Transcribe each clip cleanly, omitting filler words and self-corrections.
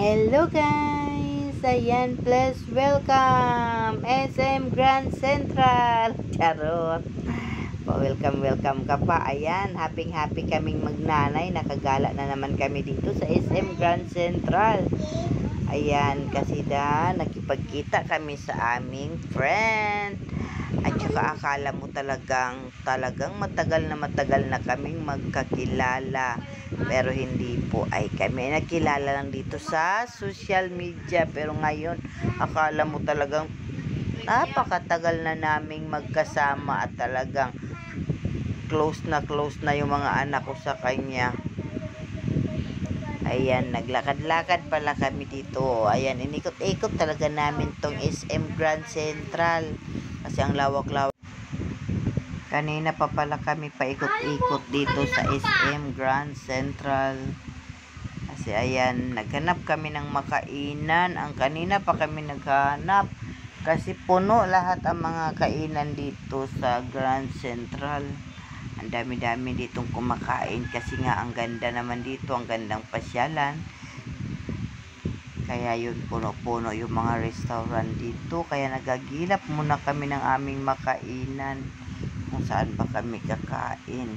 Hello guys! Ayan, please welcome SM Grand Central. Charot! Welcome ka pa. Ayan, happy kaming magnanay. Nakagala na naman kami dito sa SM Grand Central. Ayan, kasi nakipagkita kami sa aming friend. At saka akala mo talagang matagal na kaming magkakilala. Pero hindi po, ay kami nakilala lang dito sa social media. Pero ngayon, akala mo talagang napakatagal na naming magkasama at talagang close na yung mga anak ko sa kanya. Ayan, naglakad-lakad pala kami dito. Ayan, inikot-ikot talaga namin tong SM Grand Central. Kasi ang lawak-lawak. Kanina pa pala kami paikot-ikot dito sa SM Grand Central. Kasi ayan, naghanap kami ng makainan. Ang kanina pa kami naghanap. Kasi puno lahat ang mga kainan dito sa Grand Central. Ang dami-dami ditong kumakain kasi nga ang ganda naman dito, ang gandang pasyalan. Kaya yun, puno-puno yung mga restaurant dito. Kaya nagagilap muna kami ng aming makainan kung saan ba kami kakain.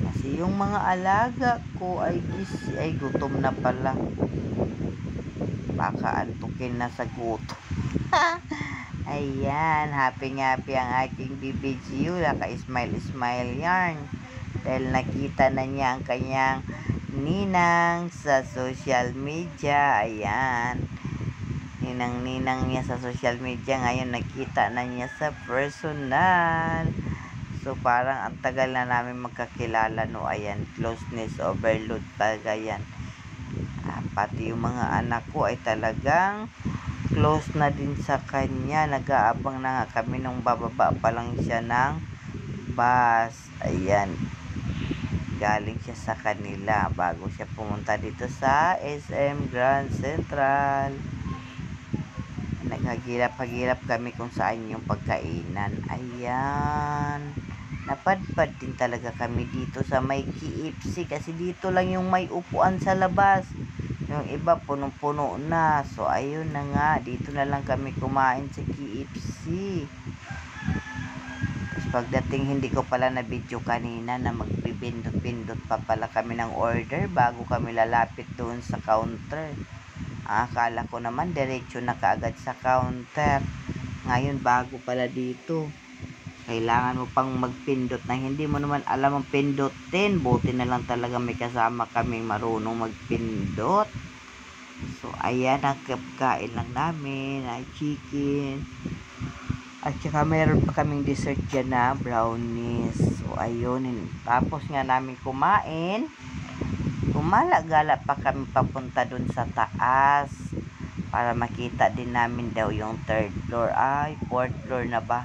Kasi yung mga alaga ko ay gutom na pala. Baka antukin na sa gutom. Ayan, happy ang aking Bibi Gio. Naka-smile yarn. Dahil nakita na niya ang kanyang ninang sa social media. Ayan. Ninang niya sa social media. Ngayon nakita na niya sa personal. So parang ang tagal na namin magkakilala, no. Ayan, closeness overload talaga yan. Pati yung mga anak ko ay talagang close na din sa kanya. Nag-aabang na nga kami nung bababa pa lang siya ng bus. Ayan, galing siya sa kanila bago siya pumunta dito sa SM Grand Central. Naghagilap kami kung saan yung pagkainan. Ayan, napadpad din talaga kami dito sa may KFC kasi dito lang yung may upuan sa labas. Yung iba punong-puno na. So ayun na nga, dito na lang kami kumain sa KFC. Tapos pagdating, hindi ko pala na video kanina na magpipindot-pindot pa pala kami ng order bago kami lalapit doon sa counter. Akala ko naman diretso na kaagad sa counter. Ngayon bago pala dito. Kailangan mo pang magpindot na hindi mo naman alam ang pindutin. Buti na lang talaga may kasama kaming marunong magpindot. So ayan, ang kain lang namin ay chicken. At saka meron pa kaming dessert dyan na brownies. So ayun, tapos nga namin kumain. Gumala-gala pa kami papunta dun sa taas para makita din namin daw yung 3rd floor. Ay, 4th floor na ba?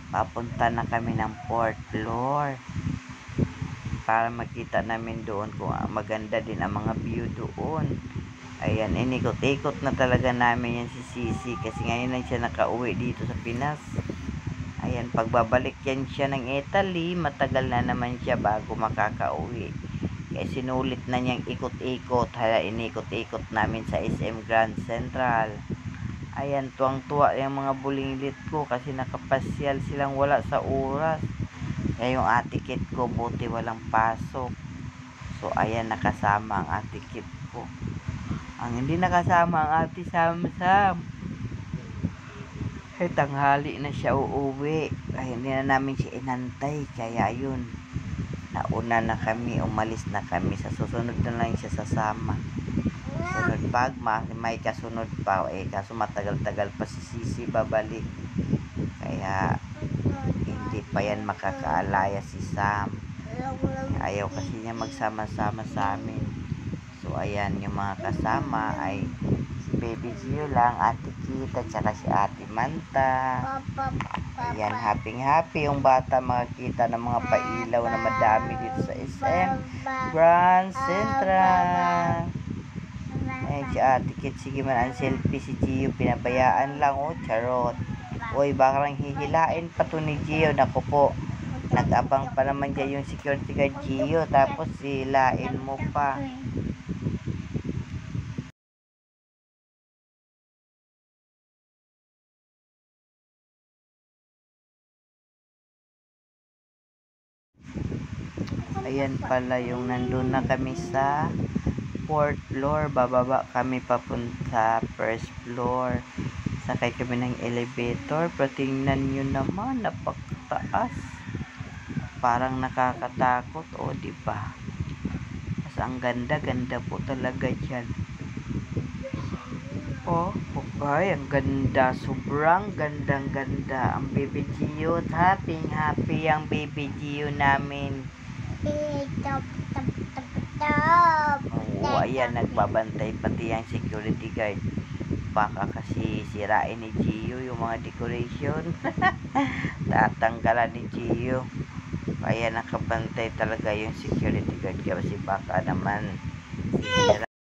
Papunta na kami ng 4th floor para makita namin doon kung maganda din ang mga view doon. Ayan, inikot-ikot na talaga namin yan si Sisi kasi ngayon lang siya nakauwi dito sa Pinas. Ayan, pagbabalik yan siya ng Italy, matagal na naman siya bago makakauwi. Kaya sinulit na niyang ikot-ikot. Hala, inikot-ikot namin sa SM Grand Central. Ayan, tuwang-tuwa yung mga bulilit ko kasi nakapasyal silang wala sa oras. Kaya yung atikit ko, buti walang pasok. So, ayan, nakasama ang atikit ko. Ang hindi nakasama ang ati Sam-Sam. Tanghali na siya uuwi. Kaya hindi na namin siya inantay. Kaya yun, nauna na kami, umalis na kami. Sa susunod na lang siya sasama. Sunod pag may kasunod pa, kaso matagal-tagal pa si Sisi babalik. Kaya hindi pa yan makakaalaya si Sam. Ayaw kasi niya magsama-sama sa amin. So ayan, yung mga kasama ay si Baby Gio lang, Ate Kita, tsaka si Ate Manta. Ayan, happy yung bata makakita ng mga pailaw na madami dito sa SM Grand Central. Ayan si Ate Kit, sige man ang selfie si Gio, pinabayaan lang, charot. Uy, baka lang hihilain pa to ni Gio. Naku po, nag-abang pa naman dyan yung security guard Gio, tapos hihilain mo pa. Ayan pala yung nandun na kami sa 4th floor. Bababa kami papunta first floor. Sakay kami ng elevator. Pero tingnan nyo naman, napakataas. Parang nakakatakot, o diba? Mas ang ganda-ganda po talaga dyan. Oh, okay, ang ganda. Sobrang gandang-ganda. Ang baby Gio, happy ang baby Gio namin. Top, top, top, top. Oo, ayan, nagbabantay pati ang security guard. Baka kasi sirain ni Gio yung mga decoration. Tatanggalan ni Gio. Kaya nakabantay talaga yung security guard kasi baka naman sisira.